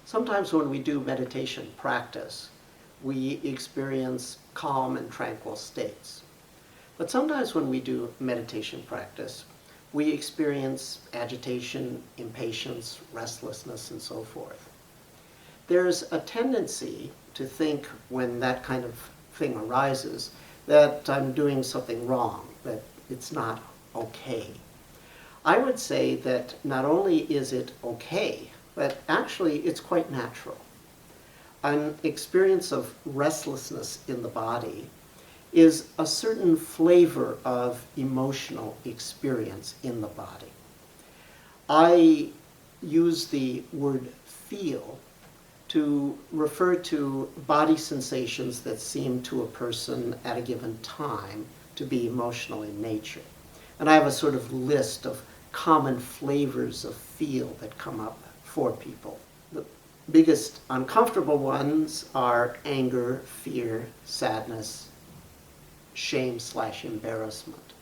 Sometimes when we do meditation practice, we experience calm and tranquil states. But sometimes when we do meditation practice, we experience agitation, impatience, restlessness, and so forth. There's a tendency to think when that kind of thing arises that I'm doing something wrong, that it's not okay. I would say that not only is it okay, but actually it's quite natural. An experience of restlessness in the body is a certain flavor of emotional experience in the body. I use the word feel to refer to body sensations that seem to a person at a given time to be emotional in nature. And I have a sort of list of common flavors of feel that come up for people. The biggest uncomfortable ones are anger, fear, sadness, shame/embarrassment.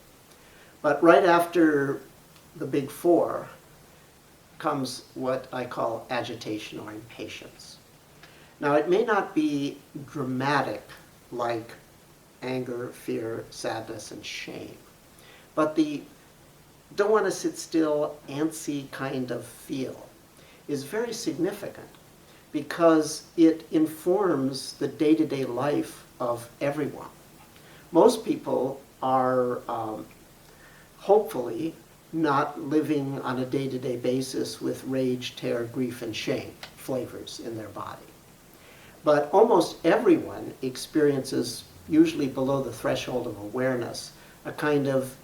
But right after the big four comes what I call agitation or impatience. Now, it may not be dramatic like anger, fear, sadness, and shame, but the don't want to sit still, antsy kind of feel is very significant because it informs the day-to-day life of everyone. Most people are hopefully not living on a day-to-day basis with rage, terror, grief, and shame flavors in their body. But almost everyone experiences, usually below the threshold of awareness, a kind of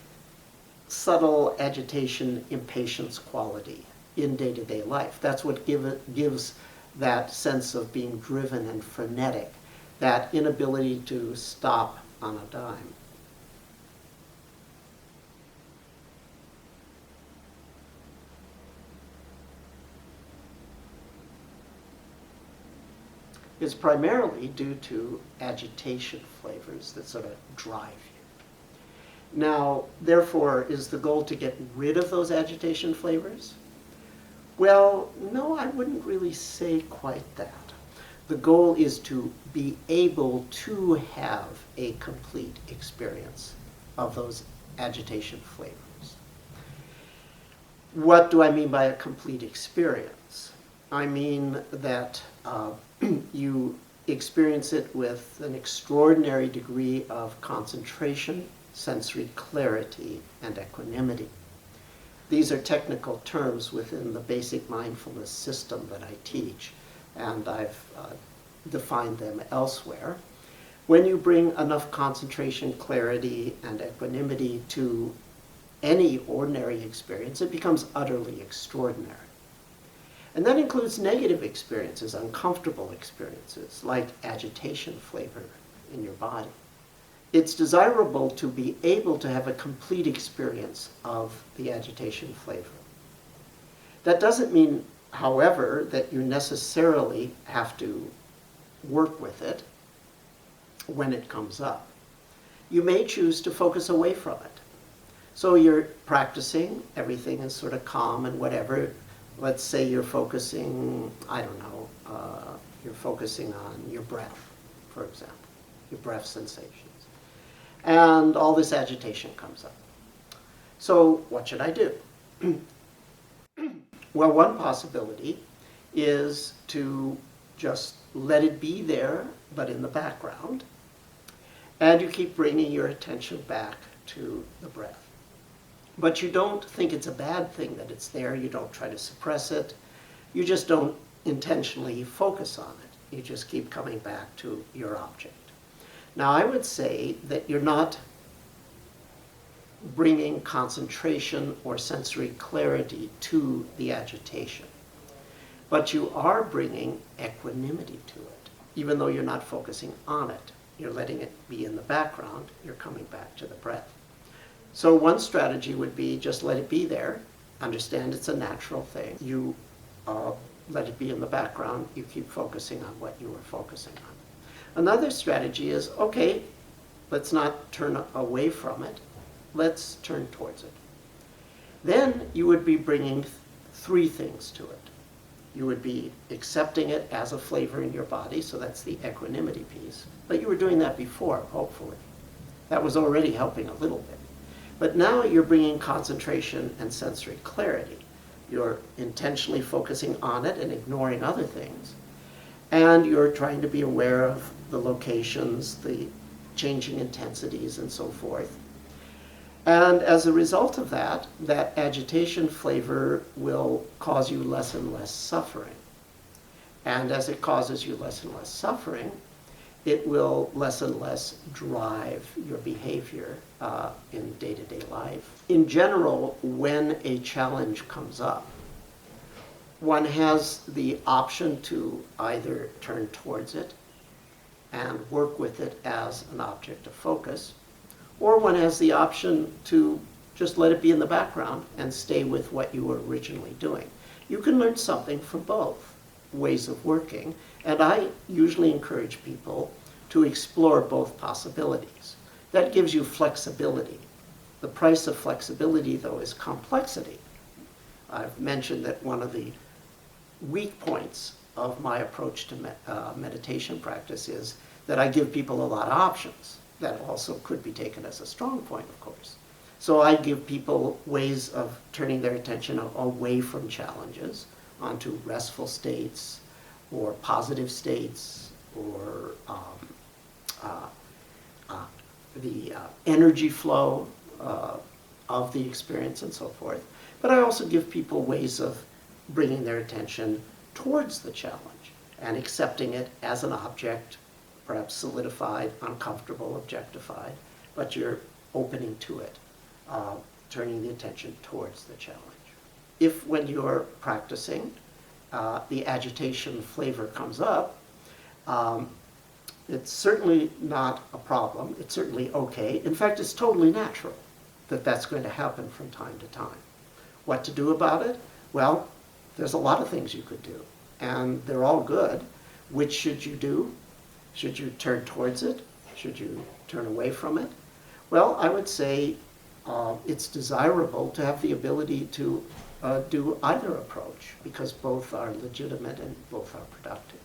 subtle agitation, impatience quality in day-to-day life. That's what gives that sense of being driven and frenetic, that inability to stop on a dime. Is primarily due to agitation flavors that sort of drive you. Now, therefore, is the goal to get rid of those agitation flavors? Well, no, I wouldn't really say quite that. The goal is to be able to have a complete experience of those agitation flavors. What do I mean by a complete experience? I mean that you experience it with an extraordinary degree of concentration, sensory clarity, and equanimity. These are technical terms within the basic mindfulness system that I teach, and I've defined them elsewhere. When you bring enough concentration, clarity, and equanimity to any ordinary experience, it becomes utterly extraordinary. And that includes negative experiences, uncomfortable experiences, like agitation flavor in your body. It's desirable to be able to have a complete experience of the agitation flavor. That doesn't mean, however, that you necessarily have to work with it when it comes up. You may choose to focus away from it. So you're practicing, everything is sort of calm and whatever. Let's say you're focusing, you're focusing on your breath, for example, your breath sensations. And all this agitation comes up. So what should I do? Well, one possibility is to just let it be there, but in the background, and you keep bringing your attention back to the breath. But you don't think it's a bad thing that it's there. You don't try to suppress it. You just don't intentionally focus on it. You just keep coming back to your object. Now, I would say that you're not bringing concentration or sensory clarity to the agitation, but you are bringing equanimity to it. Even though you're not focusing on it, you're letting it be in the background. You're coming back to the breath. So one strategy would be just let it be there. Understand it's a natural thing. You let it be in the background. You keep focusing on what you were focusing on. Another strategy is, okay, let's not turn away from it. Let's turn towards it. Then you would be bringing three things to it. You would be accepting it as a flavor in your body, so that's the equanimity piece. But you were doing that before, hopefully. That was already helping a little bit. But now you're bringing concentration and sensory clarity. You're intentionally focusing on it and ignoring other things. And you're trying to be aware of the locations, the changing intensities, and so forth. And as a result of that, that agitation flavor will cause you less and less suffering. And as it causes you less and less suffering, it will less and less drive your behavior in day-to-day life. In general, when a challenge comes up, one has the option to either turn towards it and work with it as an object of focus, or one has the option to just let it be in the background and stay with what you were originally doing. You can learn something from both ways of working, and I usually encourage people to explore both possibilities. That gives you flexibility. The price of flexibility, though, is complexity. I've mentioned that one of the weak points of my approach to meditation practice is that I give people a lot of options. That also could be taken as a strong point, of course. So I give people ways of turning their attention away from challenges onto restful states or positive states or the energy flow of the experience and so forth. But I also give people ways of bringing their attention towards the challenge and accepting it as an object, perhaps solidified, uncomfortable, objectified, but you're opening to it, turning the attention towards the challenge. If when you're practicing, the agitation flavor comes up, it's certainly not a problem. It's certainly okay. In fact, it's totally natural that that's going to happen from time to time. What to do about it? Well, there's a lot of things you could do, and they're all good. Which should you do? Should you turn towards it? Should you turn away from it? Well, I would say it's desirable to have the ability to do either approach, because both are legitimate and both are productive.